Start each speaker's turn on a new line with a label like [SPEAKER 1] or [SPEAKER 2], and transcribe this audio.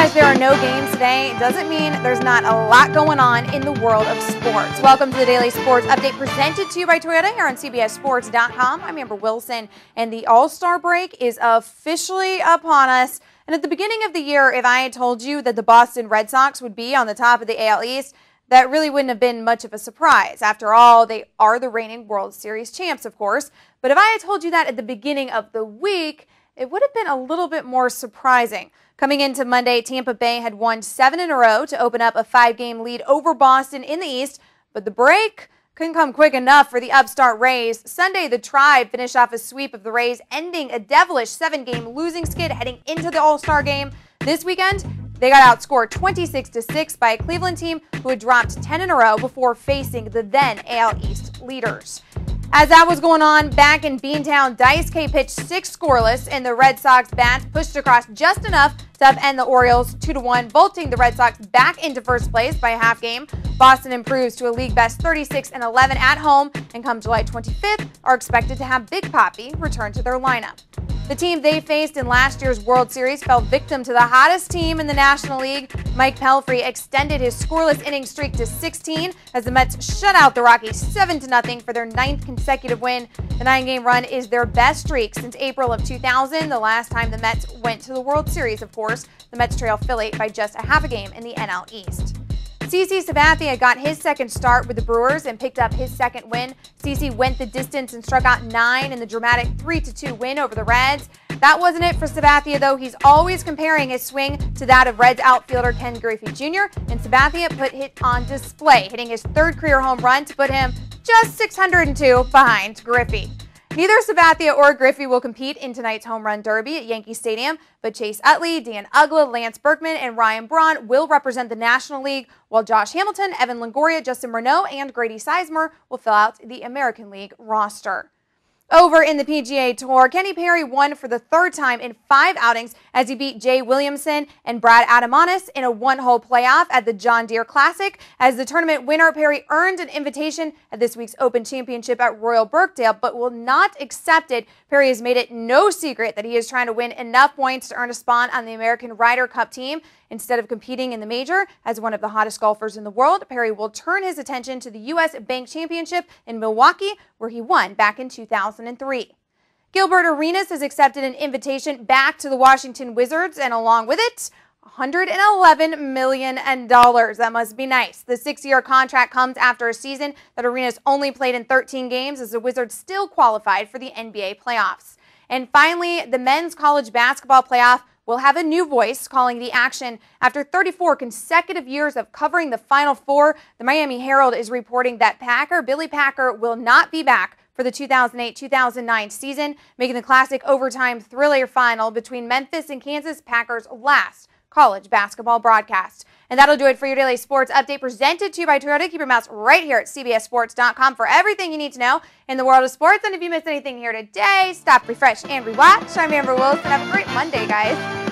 [SPEAKER 1] because there are no games today doesn't mean there's not a lot going on in the world of sports. Welcome to the Daily Sports Update presented to you by Toyota here on CBSSports.com. I'm Amber Wilson, and the All-Star break is officially upon us. And at the beginning of the year, if I had told you that the Boston Red Sox would be on the top of the AL East, that really wouldn't have been much of a surprise. After all, they are the reigning World Series champs, of course. But if I had told you that at the beginning of the week, it would have been a little bit more surprising. Coming into Monday, Tampa Bay had won 7 in a row to open up a 5-game lead over Boston in the East, but the break couldn't come quick enough for the upstart Rays. Sunday, the Tribe finished off a sweep of the Rays, ending a devilish 7-game losing skid heading into the All-Star game. This weekend, they got outscored 26-6 by a Cleveland team who had dropped 10 in a row before facing the then AL East leaders. As that was going on, back in Beantown, Dice K pitched 6 scoreless, and the Red Sox bats pushed across just enough to upend the Orioles 2-1, vaulting the Red Sox back into first place by a half game. Boston improves to a league-best 36-11 at home, and come July 25th, are expected to have Big Papi return to their lineup. The team they faced in last year's World Series fell victim to the hottest team in the National League. Mike Pelfrey extended his scoreless inning streak to 16 as the Mets shut out the Rockies 7-0 for their 9th consecutive win. The 9-game run is their best streak since April of 2000, the last time the Mets went to the World Series, of course. The Mets trail Philly by just a half a game in the NL East. CC Sabathia got his second start with the Brewers and picked up his second win. CC went the distance and struck out 9 in the dramatic 3-2 win over the Reds. That wasn't it for Sabathia, though. He's always comparing his swing to that of Reds outfielder Ken Griffey Jr., and Sabathia put it on display, hitting his 3rd career home run to put him just 602 behind Griffey. Neither Sabathia or Griffey will compete in tonight's home run derby at Yankee Stadium, but Chase Utley, Dan Uggla, Lance Berkman, and Ryan Braun will represent the National League, while Josh Hamilton, Evan Longoria, Justin Renaud, and Grady Sizemore will fill out the American League roster. Over in the PGA Tour, Kenny Perry won for the 3rd time in 5 outings as he beat Jay Williamson and Brad Adamanis in a 1-hole playoff at the John Deere Classic. As the tournament winner, Perry earned an invitation at this week's Open Championship at Royal Birkdale, but will not accept it. Perry has made it no secret that he is trying to win enough points to earn a spot on the American Ryder Cup team. Instead of competing in the major as one of the hottest golfers in the world, Perry will turn his attention to the U.S. Bank Championship in Milwaukee, where he won back in 2003. Gilbert Arenas has accepted an invitation back to the Washington Wizards, and along with it, $111 million. That must be nice. The 6-year contract comes after a season that Arenas only played in 13 games as the Wizards still qualified for the NBA playoffs. And finally, the men's college basketball playoff will have a new voice calling the action. After 34 consecutive years of covering the Final Four, the Miami Herald is reporting that Billy Packer will not be back for the 2008-2009 season, making the classic overtime thriller final between Memphis and Kansas Packers' last college basketball broadcast. And that'll do it for your daily sports update presented to you by Toyota. Keep your mouse right here at CBSSports.com for everything you need to know in the world of sports. And if you missed anything here today, stop, refresh, and rewatch. I'm Amber Wilson. Have a great Monday, guys.